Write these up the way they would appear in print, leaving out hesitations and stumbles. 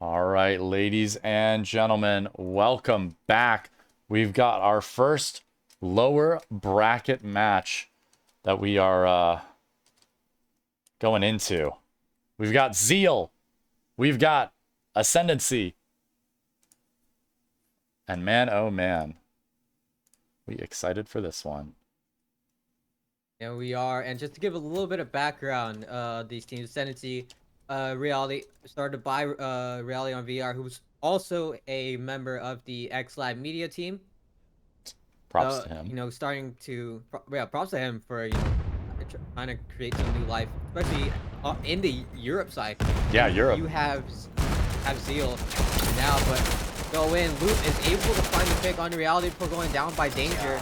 All right, ladies and gentlemen, welcome back. We've got our first lower bracket match that we are going into. We've got ZEAL. We've got Ascendancy. And man, oh man, we excited for this one. Yeah, we are. And just to give a little bit of background, these teams, Ascendancy, Reality started by Reality on VR, who's also a member of the AEXLAB media team. Props to him. You know, starting to props to him for trying to create some new life, especially in the Europe side. Yeah, Europe. You have ZEAL now, but go in. Loop is able to find the pick on Reality before going down by Danger,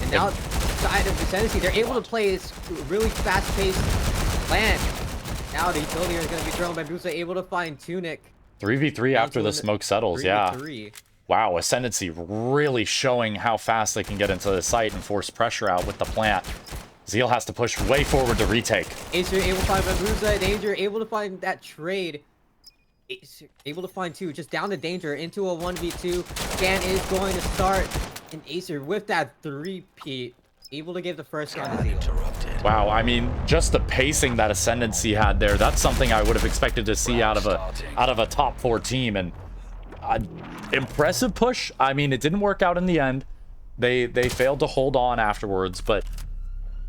and now side of Ascendancy, they're able to play this really fast-paced plan. Now the utility is going to be thrown by Busa, able to find Tunic. 3v3 after the smoke settles, yeah. 3v3. Wow, Ascendancy really showing how fast they can get into the site and force pressure out with the plant. ZEAL has to push way forward to retake. Acer able to find Bambusa, Danger able to find that trade. Acer able to find two, just down to Danger into a 1v2. Scan is going to start, and Acer with that 3-peat, able to give the first round to ZEAL. Wow, I mean, just the pacing that Ascendancy had there, that's something I would have expected to see out of a top 4 team. And impressive push. I mean, it didn't work out in the end. They failed to hold on afterwards, but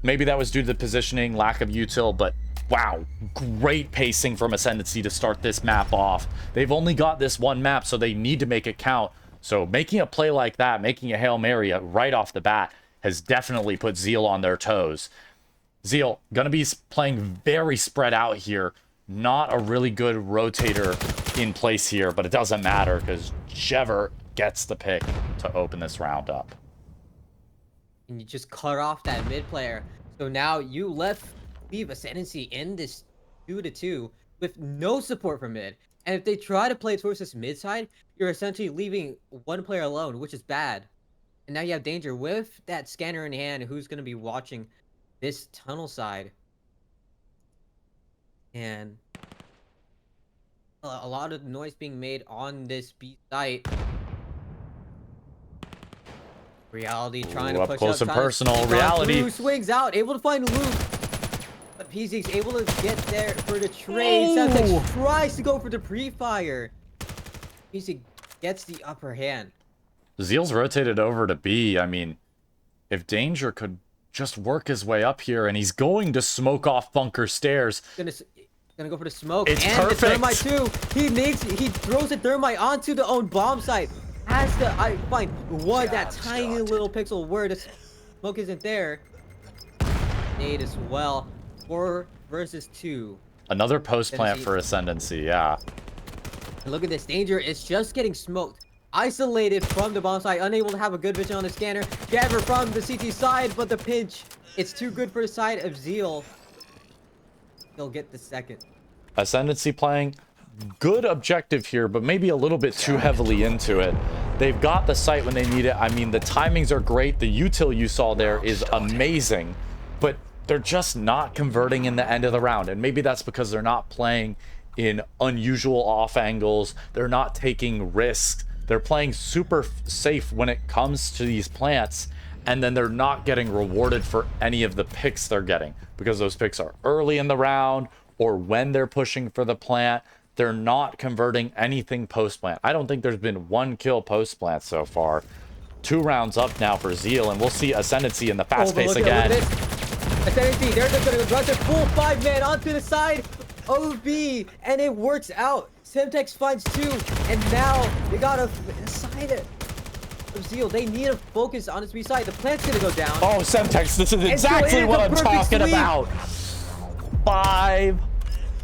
maybe that was due to the positioning, lack of util. But wow, great pacing from Ascendancy to start this map off. They've only got this one map, so they need to make it count. So making a play like that, making a Hail Mary right off the bat, has definitely put ZEAL on their toes. ZEAL gonna be playing very spread out here. Not a really good rotator in place here, but it doesn't matter because Jever gets the pick to open this round up. And you just cut off that mid player. So now you leave Ascendancy in this 2-2 with no support for mid. And if they try to play towards this mid side, you're essentially leaving one player alone, which is bad. And now you have Danger with that scanner in hand, who's going to be watching this tunnel side. And a lot of noise being made on this B site. Reality trying to push close up, and personal. Reality Blue swings out, able to find Luke. But PZ's able to get there for the trade. Semtex tries to go for the pre-fire. PZ gets the upper hand. ZEAL's rotated over to B. I mean, if Danger could just work his way up here, and he's going to smoke off bunker stairs. Gonna go for the smoke. It's and perfect. The thermite too. He throws the thermite onto the own bomb site. Has to find that tiny little pixel where the smoke isn't there. Nade as well. 4 versus 2. Another post plant for Ascendancy, yeah. And look at this. Danger is just getting smoked. Isolated from the bomb site, unable to have a good vision on the scanner. Jever from the CT side, but the pinch, it's too good for the side of ZEAL. They'll get the second. Ascendancy playing good objective here, but maybe a little bit too heavily into it. They've got the site when they need it. I mean, the timings are great. The util you saw there is amazing, but they're just not converting in the end of the round. And maybe that's because they're not playing in unusual off angles. They're not taking risks. They're playing super safe when it comes to these plants, and then they're not getting rewarded for any of the picks they're getting because those picks are early in the round or when they're pushing for the plant. They're not converting anything post-plant. I don't think there's been one kill post-plant so far. 2 rounds up now for ZEAL, and we'll see Ascendancy in the fast pace again. Ascendancy, they're just going to run their full 5-man onto the side of B, and it works out. Semtex finds 2, and now they got a side of ZEAL. They need to focus on this B side. The plant's going to go down. Oh, Semtex, this is exactly what I'm talking about. 5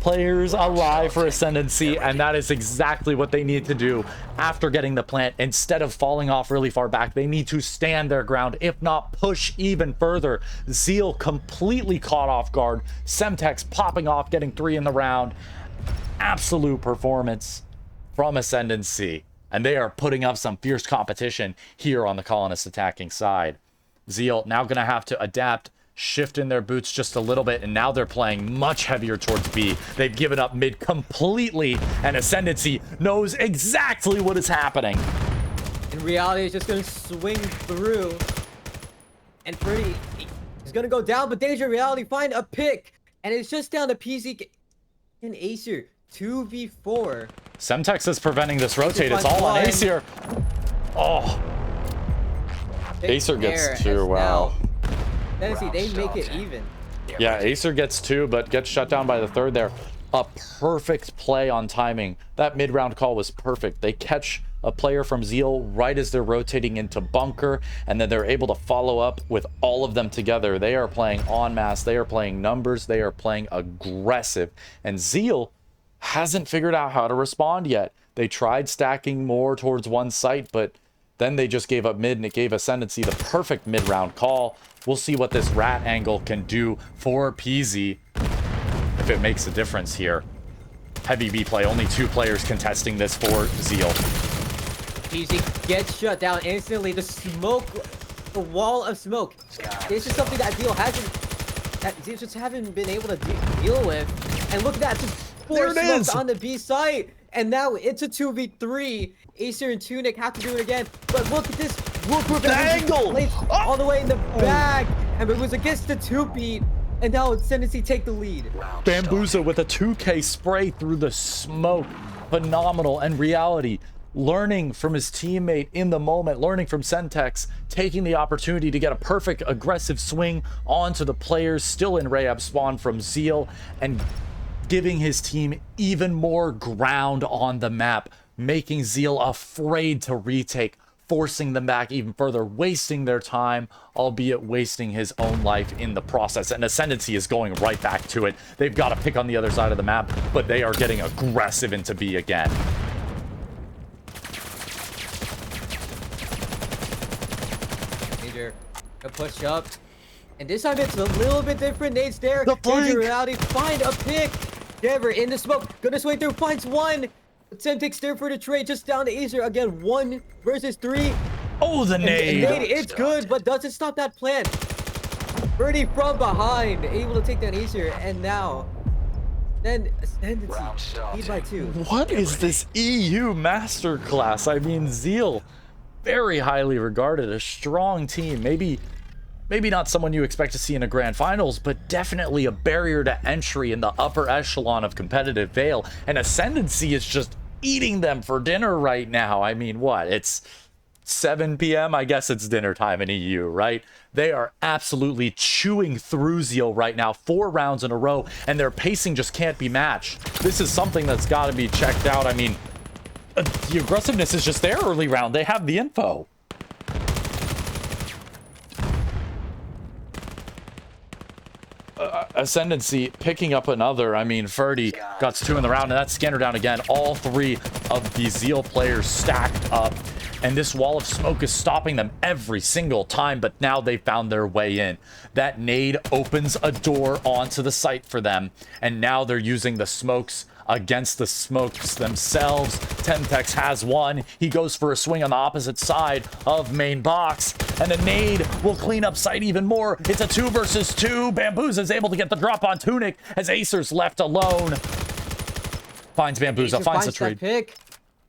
players alive for Ascendancy, and that is exactly what they need to do after getting the plant. Instead of falling off really far back, they need to stand their ground, if not push even further. ZEAL completely caught off guard. Semtex popping off, getting 3 in the round. Absolute performance from Ascendancy, and they are putting up some fierce competition here on the Colonist attacking side. ZEAL now going to have to adapt shift in their boots just a little bit, and now they're playing much heavier towards B. They've given up mid completely, and Ascendancy knows exactly what is happening. In reality, it's just going to swing through. And Freddy is going to go down, but Danger Reality find a pick. And it's just down to PZ and Acer. 2v4. Semtex is preventing this rotate. It's all on Acer. Oh. Acer gets 2. Wow. Ascendancy, they make it even. Yeah, Acer gets 2, but gets shut down by the third there. A perfect play on timing. That mid-round call was perfect. They catch a player from ZEAL right as they're rotating into bunker, and then they're able to follow up with all of them together. They are playing en masse. They are playing numbers. They are playing aggressive. And ZEAL hasn't figured out how to respond yet. They tried stacking more towards one site, but then they just gave up mid, and it gave Ascendancy the perfect mid-round call. We'll see what this rat angle can do for PZ, if it makes a difference here. Heavy B play, only 2 players contesting this for ZEAL. PZ gets shut down instantly. The smoke, the wall of smoke. This is something that ZEAL just haven't been able to deal with. And look at that, just 4 smokes on the B site. And now it's a 2v3. Acer and Tunic have to do it again. But look at this. The angle! All the way in the back. And it was against the 2-beat. And now Ascendancy take the lead. Bambuza with a 2K spray through the smoke. Phenomenal. And reality, learning from his teammate in the moment, learning from Semtex, taking the opportunity to get a perfect aggressive swing onto the players still in Rayab spawn from ZEAL, and giving his team even more ground on the map, making ZEAL afraid to retake, forcing them back even further, wasting their time, albeit wasting his own life in the process. And Ascendancy is going right back to it. They've got a pick on the other side of the map, but they are getting aggressive into B again. Danger, a push up. And this time it's a little bit different. Nate's there. Danger Reality find a pick. Dever in the smoke. Gonna swing through. Finds 1. Semtex there for the trade. Just down to Acer again. 1 versus 3. Oh, the nade. And it's good, but doesn't stop that plan. Birdie from behind. Able to take down Acer. And now, then Ascendancy lead by 2. What is this EU masterclass? I mean, ZEAL, very highly regarded, a strong team. Maybe not someone you expect to see in a grand finals, but definitely a barrier to entry in the upper echelon of competitive Vail. And Ascendancy is just eating them for dinner right now. I mean, what? It's 7 p.m. I guess it's dinner time in EU, right? They are absolutely chewing through ZEAL right now, 4 rounds in a row, and their pacing just can't be matched. This is something that's got to be checked out. I mean, the aggressiveness is just there early round. They have the info. Ascendancy picking up another. I mean, Ferdy got 2 in the round, and that's Scanner down again. All 3 of the ZEAL players stacked up, and this wall of smoke is stopping them every single time, but now they found their way in. That nade opens a door onto the site for them, and now they're using the smokes against the smokes themselves. Semtex has 1. He goes for a swing on the opposite side of main box, and the nade will clean up sight even more. It's a 2 versus 2. Bambuza is able to get the drop on Tunic as Acer's left alone. Finds Bambuza, finds the trade. Pick.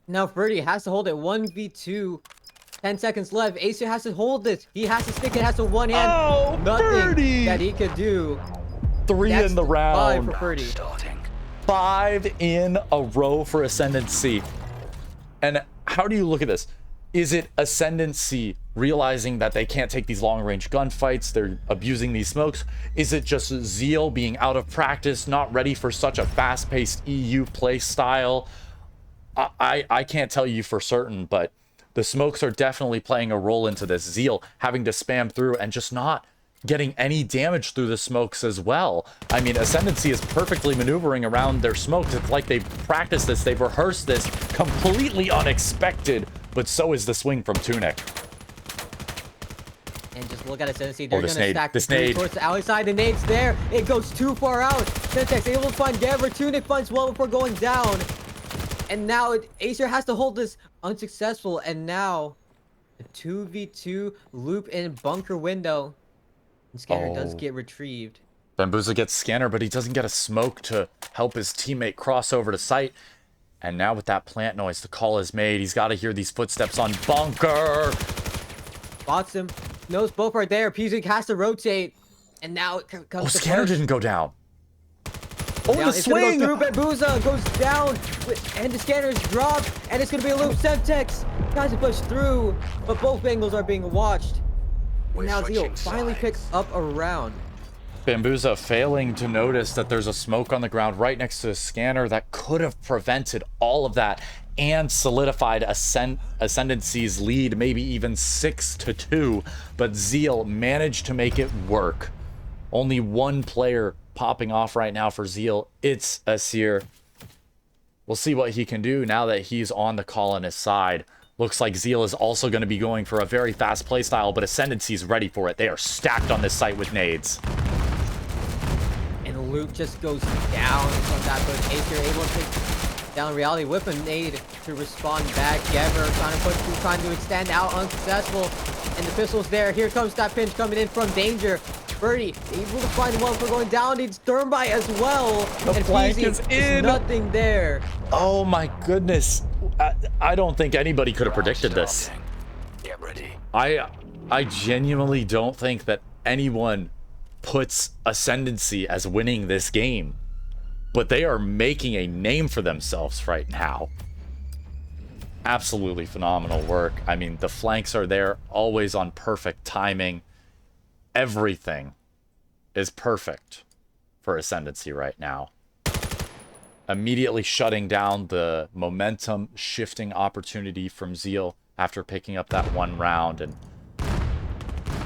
Now Ferdy has to hold it 1v2. 10 seconds left. Acer has to hold this. He has to stick it. Has to one hand. Oh, nothing Ferdy that he could do. 3 in the round. 5 for Ferdy. 5 in a row for Ascendancy. And how do you look at this? Is it Ascendancy realizing that they can't take these long-range gunfights? They're abusing these smokes? Is it just ZEAL being out of practice, not ready for such a fast-paced EU play style? I can't tell you for certain, but the smokes are definitely playing a role into this. ZEAL having to spam through and just not getting any damage through the smokes as well. I mean, Ascendancy is perfectly maneuvering around their smokes. It's like they've practiced this, they've rehearsed this, completely unexpected, but so is the swing from Tunic. And just look at Ascendancy. They're this gonna nade, stack this the nade. towards the outside. The nade's there. It goes too far out. Semtex able to find Gabber. Tunic finds 1 before going down. And now Acer has to hold this unsuccessful. And now the 2v2 loop in bunker window. And Scanner does Oh. get retrieved. Bambuza gets Scanner, but he doesn't get a smoke to help his teammate cross over to site. And now with that plant noise, the call is made. He's got to hear these footsteps on Bunker. Spots him. Knows both are there. PZ has to rotate. And now it comes Oh, the Scanner push. didn't go down. Oh, Now the it's gonna swing! go through. Bambuza goes down. And the Scanner is dropped. And it's going to be a loop. Semtex tries to push through. But both angles are being watched. And now ZEAL finally picks up a round. Bambuza failing to notice that there's a smoke on the ground right next to the Scanner that could have prevented all of that and solidified Ascendancy's lead, maybe even 6-2. But ZEAL managed to make it work. Only one player popping off right now for ZEAL. It's Asir. We'll see what he can do now that he's on the call on his side. Looks like ZEAL is also going to be going for a very fast playstyle, but Ascendancy's ready for it. They are stacked on this site with nades. And the loop just goes down from that push. Acer able to take down Reality with a nade to respond back. Gever trying to push through, trying to extend out, unsuccessful. And the pistol's there. Here comes that pinch coming in from Danger. Birdie able to find one for going down. Needs Thermite as well. The and flank PZ is in. Nothing there. Oh my goodness. I don't think anybody could have predicted this. Get ready. I genuinely don't think that anyone puts Ascendancy as winning this game. But they are making a name for themselves right now. Absolutely phenomenal work. I mean, the flanks are there, always on perfect timing. Everything is perfect for Ascendancy right now. Immediately shutting down the momentum shifting opportunity from ZEAL after picking up that one round. And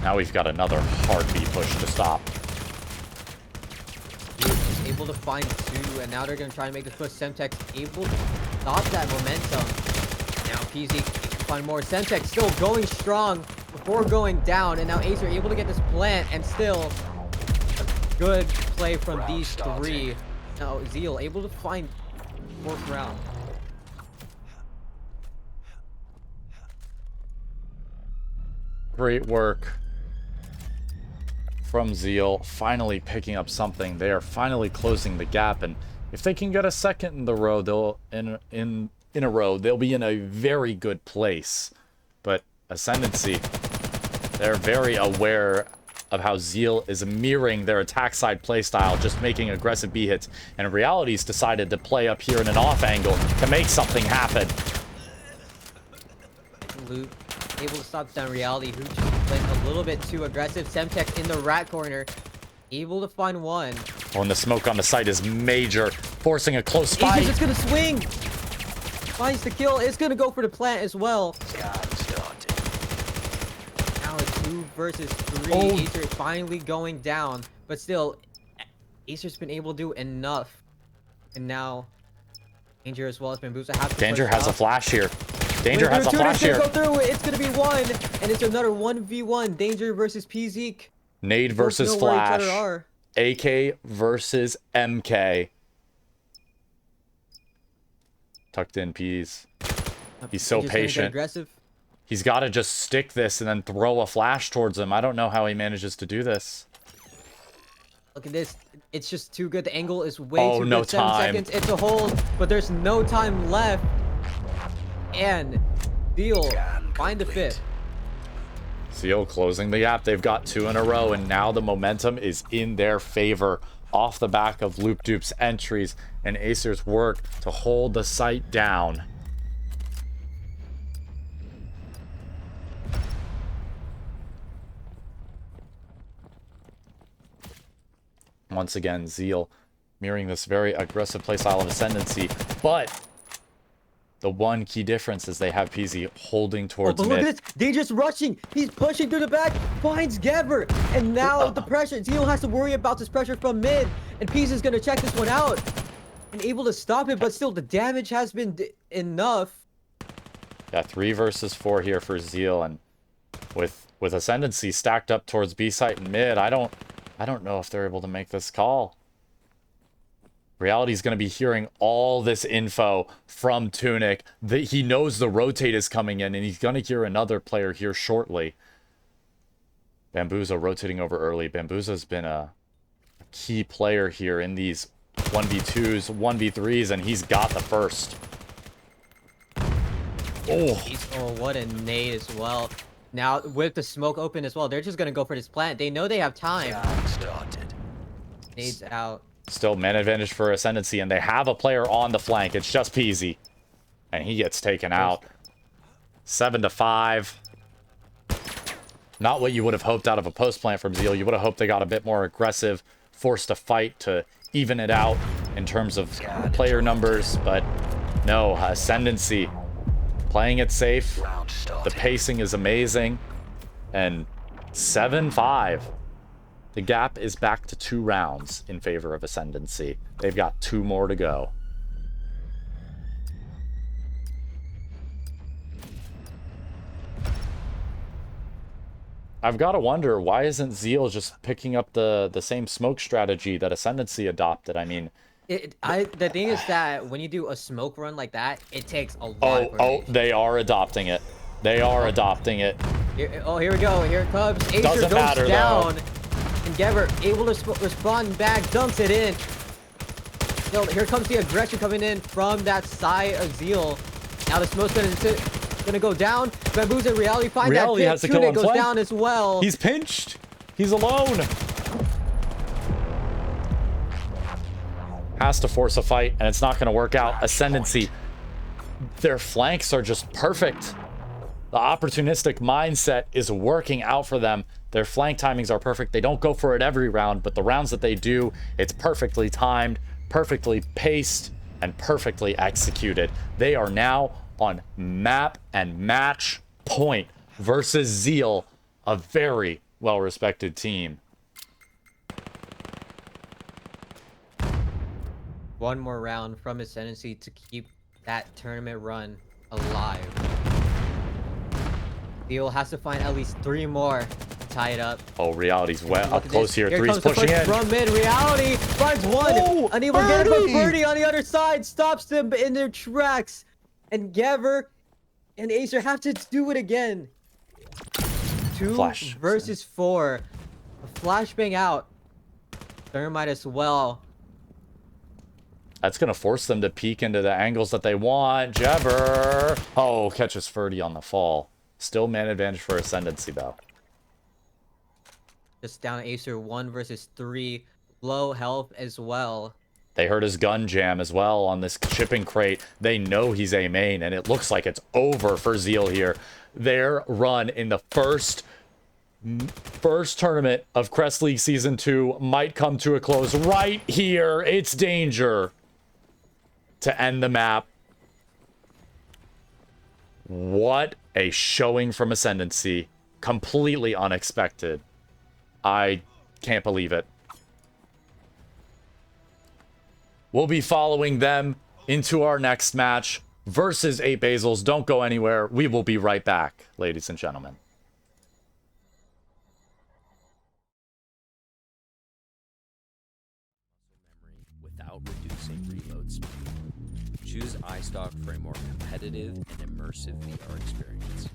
now we've got another heartbeat push to stop. Able to find two, and now they're going to try and make this push. Semtex able to stop that momentum. Now PZ can find more. Semtex still going strong before going down, and now Acer able to get this plant, and still a good play from these three. Now ZEAL able to find fourth round. Great work from ZEAL, finally picking up something. They are finally closing the gap, and if they can get a second in the row, they'll in a row, they'll be in a very good place. But Ascendancy, they're very aware of how ZEAL is mirroring their attack side playstyle, just making aggressive B hits, and Reality's decided to play up here in an off angle to make something happen. Loot able to stop down Reality, who just went a little bit too aggressive. Semtex in the rat corner, able to find one. Oh, and the smoke on the site is major, forcing a close fight. Acer's just gonna swing. Finds the kill. It's gonna go for the plant as well. Now it's 2 versus 3. Oh. Acer is finally going down, but still, Acer's been able to do enough. And now, Danger as well as Bambuza have to Danger push has up. a flash here. Danger has a Two, flash it's gonna here. go through. It's gonna be one, and it's another 1v1. Danger versus PZ. Nade Both versus know where each flash. other are. AK versus MK. Tucked in peas. He's so Danger's gonna get patient. aggressive. He's got to just stick this and then throw a flash towards him. I don't know how he manages to do this. Look at this. It's just too good. The angle is way too no good. 7 time. seconds. It's a hold, but there's no time left. And ZEAL find the fifth. ZEAL closing the gap. They've got 2 in a row, and now the momentum is in their favor off the back of Loop Dupe's entries and Acer's work to hold the site down. Once again, ZEAL mirroring this very aggressive playstyle of Ascendancy, but the one key difference is they have PZ holding towards But mid. look at this. Danger's rushing. He's pushing through the back. Finds Gever. And now the pressure. ZEAL has to worry about this pressure from mid. And Peace is going to check this one out. And able to stop it. But still, the damage has been enough. Yeah, 3 versus 4 here for ZEAL, and with Ascendancy stacked up towards B site and mid, I don't know if they're able to make this call. Reality's going to be hearing all this info from Tunic. He knows the rotate is coming in, and he's going to hear another player here shortly. Bambuza rotating over early. Bambuza's been a key player here in these 1v2s, 1v3s, and he's got the first. Oh, Oh, what a nade as well. Now, with the smoke open as well, they're just going to go for this plant. They know they have time. Nades out. still man advantage for Ascendancy, and they have a player on the flank. It's just Peasy, and he gets taken out. 7-5. Not what you would have hoped out of a post plant from ZEAL. You would have hoped they got a bit more aggressive, forced a fight to even it out in terms of player numbers, but no, Ascendancy playing it safe. The pacing is amazing, and 7-5. The gap is back to 2 rounds in favor of Ascendancy. They've got 2 more to go. I've got to wonder, why isn't ZEAL just picking up the same smoke strategy that Ascendancy adopted? I mean... the thing is that when you do a smoke run like that, it takes a lot of coordination. They are adopting it. They are adopting it. Here we go. Here it comes. Acer Doesn't goes matter, down. though. And Gever able to respond back, dumps it in. So here comes the aggression coming in from that side of ZEAL. Now the smoke's gonna go down. Bambuza and Reality find Reality that has pit. to kill Tunic on goes flank. down as well. He's pinched. He's alone. Has to force a fight, and it's not going to work out. Ascendancy, their flanks are just perfect. The opportunistic mindset is working out for them. Their flank timings are perfect. They don't go for it every round, but the rounds that they do, it's perfectly timed, perfectly paced, and perfectly executed. They are now on map and match point versus ZEAL, a very well-respected team. One more round from Ascendancy to keep that tournament run alive. ZEAL has to find at least 3 more to tie it up. Oh, Reality's wet up close here. Here Three's comes the pushing push in. from mid. Reality finds one. Oh, Unable to get it, but Birdie! Birdie on the other side stops them in their tracks. And Gever and Acer have to do it again. 2 Flash. versus 4. A flashbang out. Thermite as well. That's going to force them to peek into the angles that they want. Jever. Oh, catches Ferdy on the fall. Still man advantage for Ascendancy, though. Just down Acer 1 versus 3. Low health as well. They heard his gun jam as well on this shipping crate. They know he's a main, and it looks like it's over for ZEAL here. Their run in the first tournament of Crest League Season 2 might come to a close right here. It's danger to end the map. What a showing from Ascendancy. Completely unexpected. I can't believe it. We'll be following them into our next match versus 8 Basils. Don't go anywhere. We will be right back, ladies and gentlemen. Without reducing reload speed. Choose iStock for a more competitive and immersive VR experience.